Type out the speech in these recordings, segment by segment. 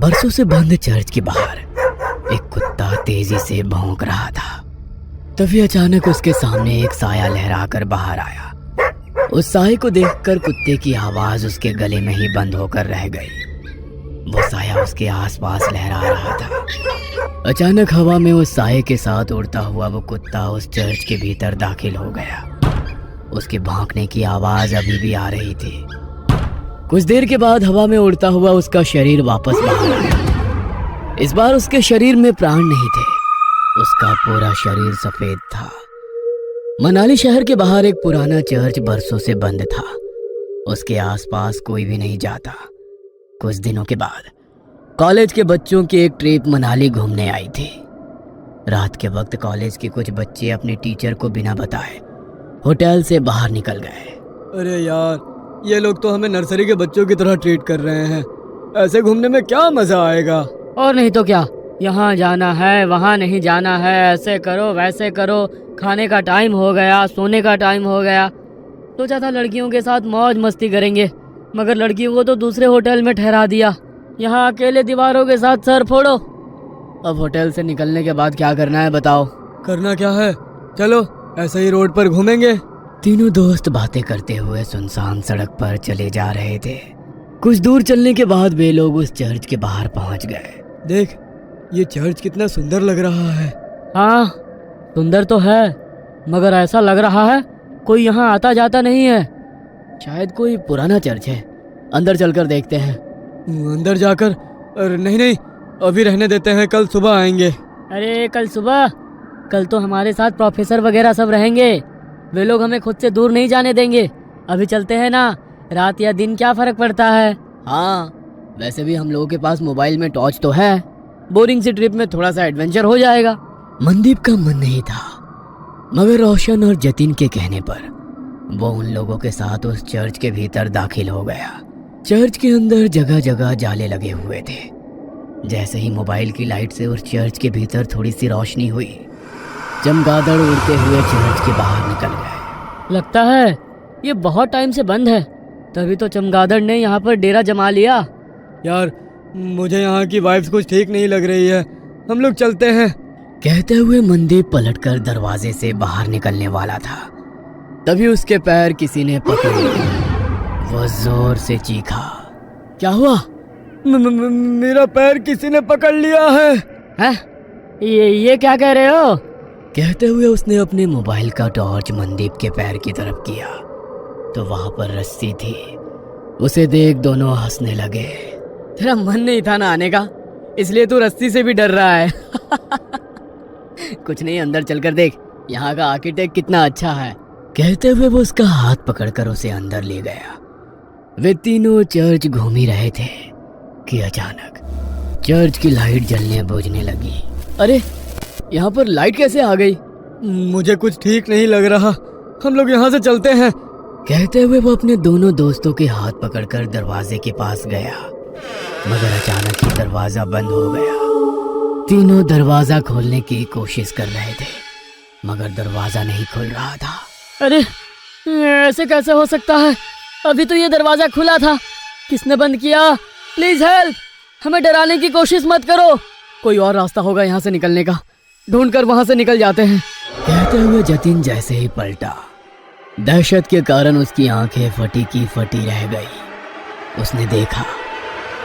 बरसों से बंद चर्च के बाहर एक कुत्ता तेजी से भौंक रहा था। तभी अचानक उसके सामने एक साया लहराकर बाहर आया। उस साये को देखकर कुत्ते की आवाज उसके गले में ही बंद होकर रह गई। वो साया उसके आसपास लहरा रहा था। अचानक हवा में उस साये के साथ उड़ता हुआ वो कुत्ता उस चर्च के भीतर दाखिल हो गया। उसके भौंकने की आवाज अभी भी आ रही थी। कुछ देर के बाद हवा में उड़ता हुआ उसका शरीर वापस बाहर आया। इस बार उसके शरीर में प्राण नहीं थे। उसका पूरा शरीर सफेद था। मनाली शहर के बाहर एक पुराना चर्च बरसों से बंद था। उसके आसपास कोई भी नहीं जाता। कुछ दिनों के बाद कॉलेज के बच्चों की एक ट्रिप मनाली घूमने आई थी। रात के वक्त कॉलेज के कुछ बच्चे अपने टीचर को बिना बताए होटल से बाहर निकल गए। अरे यार, ये लोग तो हमें नर्सरी के बच्चों की तरह ट्रीट कर रहे हैं। ऐसे घूमने में क्या मजा आएगा। और नहीं तो क्या, यहाँ जाना है वहाँ नहीं जाना है, ऐसे करो वैसे करो, खाने का टाइम हो गया, सोने का टाइम हो गया। सोचा था लड़कियों के साथ मौज मस्ती करेंगे, मगर लड़कियों को तो दूसरे होटल में ठहरा दिया। यहाँ अकेले दीवारों के साथ सर फोड़ो। अब होटल से निकलने के बाद क्या करना है बताओ। करना क्या है, चलो ऐसे ही रोड पर घूमेंगे। तीनों दोस्त बातें करते हुए सुनसान सड़क पर चले जा रहे थे। कुछ दूर चलने के बाद वे लोग उस चर्च के बाहर पहुंच गए। देख, ये चर्च कितना सुंदर लग रहा है। हाँ, सुंदर तो है, मगर ऐसा लग रहा है कोई यहाँ आता जाता नहीं है। शायद कोई पुराना चर्च है। अंदर चलकर देखते हैं। अंदर जाकर? अरे नहीं, अभी रहने देते हैं, कल सुबह आएंगे। अरे कल सुबह? कल तो हमारे साथ प्रोफेसर वगैरह सब रहेंगे। वे लोग हमें खुद से दूर नहीं जाने देंगे। अभी चलते हैं ना, रात या दिन क्या फर्क पड़ता है। हाँ, वैसे भी हम लोगों के पास मोबाइल में टॉर्च तो है। बोरिंग सी ट्रिप में थोड़ा सा एडवेंचर हो जाएगा। मनदीप का मन नहीं था, मगर रोशन और जतिन के कहने पर वो उन लोगों के साथ उस चर्च के भीतर दाखिल हो गया। चर्च के अंदर जगह जगह जाले लगे हुए थे। जैसे ही मोबाइल की लाइट से उस चर्च के भीतर थोड़ी सी रोशनी हुई, चमगादड़ उड़ते हुए चर्च के बाहर निकल गए। लगता है ये बहुत टाइम से बंद है, तभी तो चमगादड़ ने यहाँ पर डेरा जमा लिया। यार, मुझे यहाँ की वाइब्स कुछ ठीक नहीं लग रही है, हम लोग चलते हैं। कहते हुए मनदीप पलटकर दरवाजे से बाहर निकलने वाला था। तभी उसके पैर किसी ने पकड़ लिए। वो जोर से चीखा। क्या हुआ? मेरा पैर किसी ने पकड़ लिया है। हैं? ये क्या कह रहे हो? कहते हुए उसने अपने मोबाइल का टॉर्च मनदीप के पैर की तरफ किया तो वहां पर रस्सी थी। उसे देख दोनों हंसने लगे। तेरा मन नहीं था ना आने का, इसलिए तू रस्सी से भी डर रहा है। कुछ नहीं, अंदर चलकर देख, यहाँ का आर्किटेक्ट कितना अच्छा है। कहते हुए वो उसका हाथ पकड़कर उसे अंदर ले गया। वे तीनों चर्च घूम ही रहे थे कि अचानक चर्च की लाइट जलने बुझने लगी। अरे, यहाँ पर लाइट कैसे आ गई? मुझे कुछ ठीक नहीं लग रहा, हम लोग यहाँ से चलते हैं। कहते हुए वो अपने दोनों दोस्तों के हाथ पकड़कर दरवाजे के पास गया, मगर अचानक ही दरवाजा बंद हो गया। तीनों दरवाजा खोलने की कोशिश कर रहे थे, मगर दरवाजा नहीं खुल रहा था। अरे, ऐसे कैसे हो सकता है? अभी तो ये दरवाजा खुला था। किसने बंद किया? प्लीज हेल्प, हमें डराने की कोशिश मत करो। कोई और रास्ता होगा यहाँ से निकलने का, ढूंढकर वहां से निकल जाते हैं। कहते हुए जतिन जैसे ही पलटा, दहशत के कारण उसकी आंखें फटी की फटी रह गई। उसने देखा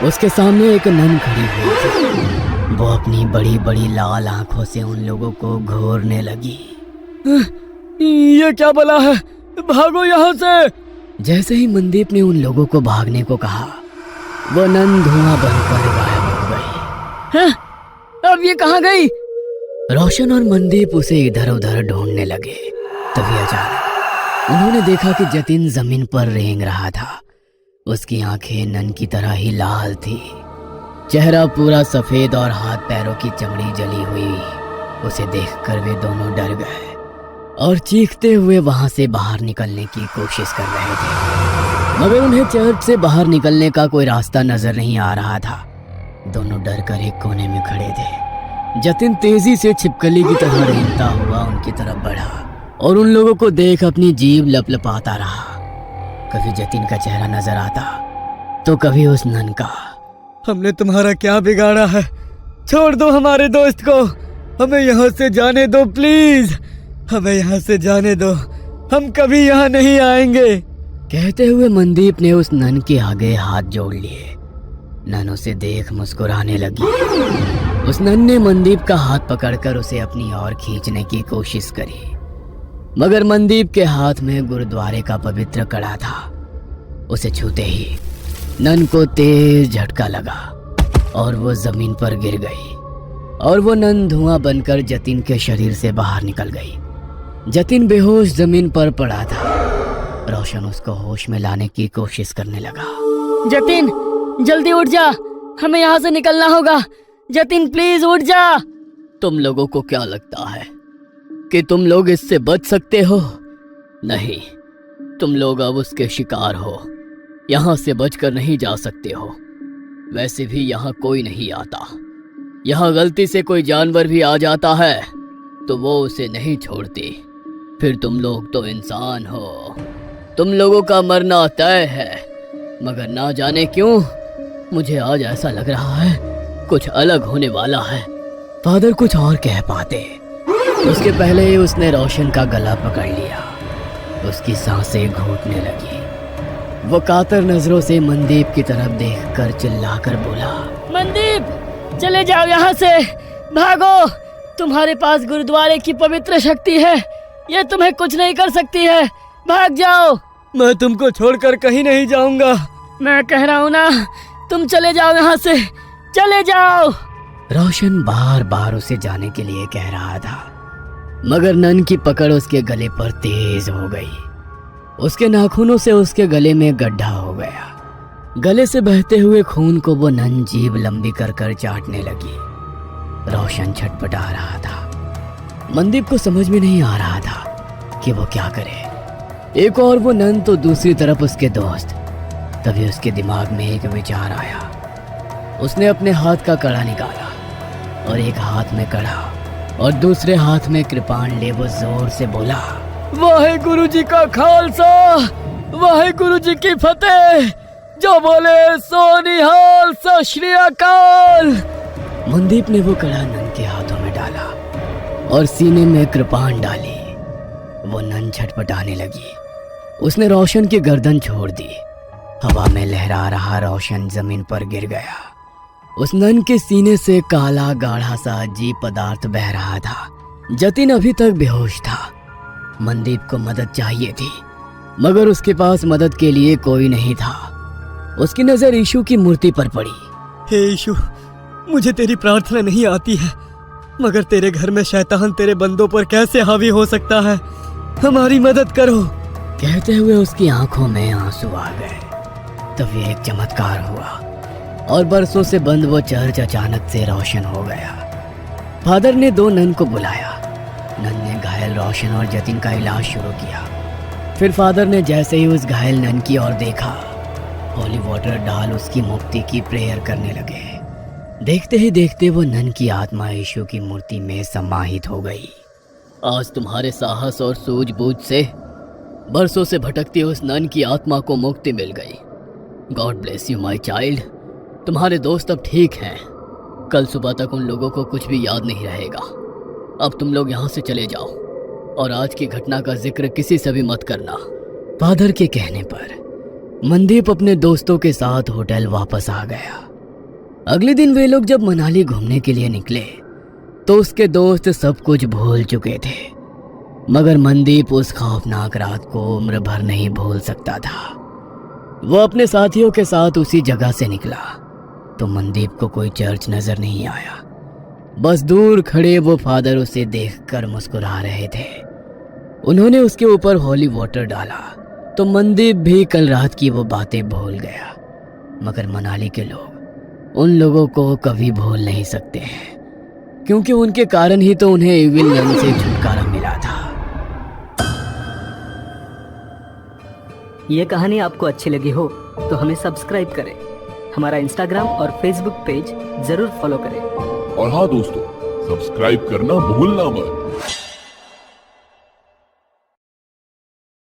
उसके सामने एक नन खड़ी हुई थी। वो अपनी बड़ी बड़ी लाल आंखों से उन लोगों को घूरने लगी। ये क्या बला है, भागो यहाँ से। जैसे ही मनदीप ने उन लोगों को भागने को कहा, वो नन धुआं बनकर गायब हो गई। हैं? अब ये कहाँ गई? रोशन और मनदीप उसे इधर उधर ढूंढने लगे। तभी अचानक उन्होंने देखा कि जतिन जमीन पर रेंग रहा था। उसकी आंखें नन की तरह ही लाल थी, चेहरा पूरा सफेद और हाथ पैरों की चमड़ी जली हुई। उसे देखकर वे दोनों डर गए और चीखते हुए वहां से बाहर निकलने की कोशिश कर रहे थे, मगर उन्हें चर्च से बाहर निकलने का कोई रास्ता नजर नहीं आ रहा था। दोनों डर कर एक कोने में खड़े थे। जतिन तेजी से छिपकली की तरह रेंगता हुआ उनकी तरफ बढ़ा और उन लोगों को देख अपनी जीभ लपलपाता रहा। कभी जतिन का चेहरा नजर आता तो कभी उस नन का। हमने तुम्हारा क्या बिगाड़ा है? छोड़ दो हमारे दोस्त को, हमें यहाँ से जाने दो प्लीज, हमें यहाँ से जाने दो, हम कभी यहाँ नहीं आएंगे। कहते हुए मनदीप ने उस नन के आगे हाथ जोड़ लिए। नन उसे देख मुस्कुराने लगी। उस नन ने मनदीप का हाथ पकड़कर उसे अपनी ओर खींचने की कोशिश करी, मगर मनदीप के हाथ में गुरुद्वारे का पवित्र कड़ा था। उसे छूते ही नन को तेज झटका लगा और वो जमीन पर गिर गई और वो नन धुआं बनकर जतिन के शरीर से बाहर निकल गई। जतिन बेहोश जमीन पर पड़ा था। रोशन उसको होश में लाने की कोशिश करने लगा। जतिन जल्दी उठ जा, हमें यहाँ से निकलना होगा। जतिन प्लीज उठ जा। तुम लोगों को क्या लगता है कि तुम लोग इससे बच सकते हो? नहीं, तुम लोग अब उसके शिकार हो। यहाँ से बचकर नहीं जा सकते हो। वैसे भी यहाँ कोई नहीं आता। यहाँ गलती से कोई जानवर भी आ जाता है तो वो उसे नहीं छोड़ती। फिर तुम लोग तो इंसान हो, तुम लोगों का मरना तय है। मगर ना जाने क्यों मुझे आज ऐसा लग रहा है कुछ अलग होने वाला है। फादर कुछ और कह पाते, उसके पहले ही उसने रोशन का गला पकड़ लिया। उसकी सांसें घूटने लगी। वो कातर नजरों से मनदीप की तरफ देखकर चिल्लाकर बोला, मनदीप चले जाओ यहाँ से, भागो। तुम्हारे पास गुरुद्वारे की पवित्र शक्ति है, ये तुम्हें कुछ नहीं कर सकती है। भाग जाओ। मैं तुमको छोड़कर कहीं नहीं जाऊंगा। मैं कह रहा हूँ ना, तुम चले जाओ यहाँ से, चले जाओ। रोशन बार बार उसे जाने के लिए कह रहा था, मगर नन की पकड़ उसके गले पर तेज हो गई। उसके नाखूनों से उसके गले में गड्ढा हो गया। गले से बहते हुए खून को वो नन जीभ लंबी कर कर चाटने लगी। रोशन छटपटा रहा था। मनदीप को समझ में नहीं आ रहा था कि वो क्या करे। एक और वो नन तो दूसरी तरफ उसके दोस्त। तभी उसके दिमाग में एक विचार आया। उसने अपने हाथ का कड़ा निकाला और एक हाथ में कड़ा और दूसरे हाथ में कृपाण ले वो जोर से बोला, वाहेगुरु जी का खालसा, वाहेगुरु जी की फतेह। जो बोले सो निहाल, सत श्री अकाल। मनदीप ने वो कड़ा नन के हाथों में डाला और सीने में कृपाण डाली। वो नन छटपटाने लगी। उसने रोशन की गर्दन छोड़ दी। हवा में लहरा रहा रोशन जमीन पर गिर गया। उस नन के सीने से काला गाढ़ा सा अजीब पदार्थ बह रहा था। जतिन अभी तक बेहोश था। मनदीप को मदद चाहिए थी, मगर उसके पास मदद के लिए कोई नहीं था। उसकी नजर यीशु की मूर्ति पर पड़ी। हे यीशु, मुझे तेरी प्रार्थना नहीं आती है, मगर तेरे घर में शैतान तेरे बंदों पर कैसे हावी हो सकता है? हमारी मदद करो। कहते हुए उसकी आंखों में आंसू आ गए। तभी एक चमत्कार हुआ और बरसों से बंद वो चर्च अचानक से रोशन हो गया। फादर ने दो नन को बुलाया। नन ने घायल रोशन और जतिन का इलाज शुरू किया। फिर फादर ने जैसे ही उस घायल नन की ओर देखा, होली वाटर डाल उसकी मुक्ति की प्रेयर करने लगे। देखते ही देखते वो नन की आत्मा यीशु की मूर्ति में समाहित हो गई। आज तुम्हारे साहस और सूझबूझ से बरसों से भटकती उस नन की आत्मा को मुक्ति मिल गई। God bless you my child. तुम्हारे दोस्त अब ठीक हैं। कल सुबह तक उन लोगों को कुछ भी याद नहीं रहेगा। अब तुम लोग यहाँ से चले जाओ और आज की घटना का जिक्र किसी से भी मत करना। फादर के कहने पर मनदीप अपने दोस्तों के साथ होटल वापस आ गया। अगले दिन वे लोग जब मनाली घूमने के लिए निकले तो उसके दोस्त सब कुछ भूल चुके थे, मगर मनदीप उस खौफनाक रात को उम्र भर नहीं भूल सकता था। वो अपने साथियों के साथ उसी जगह से निकला तो मनदीप को कोई चर्च नजर नहीं आया। बस दूर खड़े वो फादर उसे देखकर मुस्कुरा रहे थे। उन्होंने उसके ऊपर होली वाटर डाला तो मनदीप भी कल रात की वो बातें भूल गया। मगर मनाली के लोग उन लोगों को कभी भूल नहीं सकते हैं, क्योंकि उनके कारण ही तो उन्हें इविल नन से छुटकारा मिला था। ये कहानी आपको अच्छी लगी हो तो हमें सब्सक्राइब करें, हमारा इंस्टाग्राम और फेसबुक पेज जरूर फॉलो करें। और हाँ दोस्तों, सब्सक्राइब करना भूलना मत।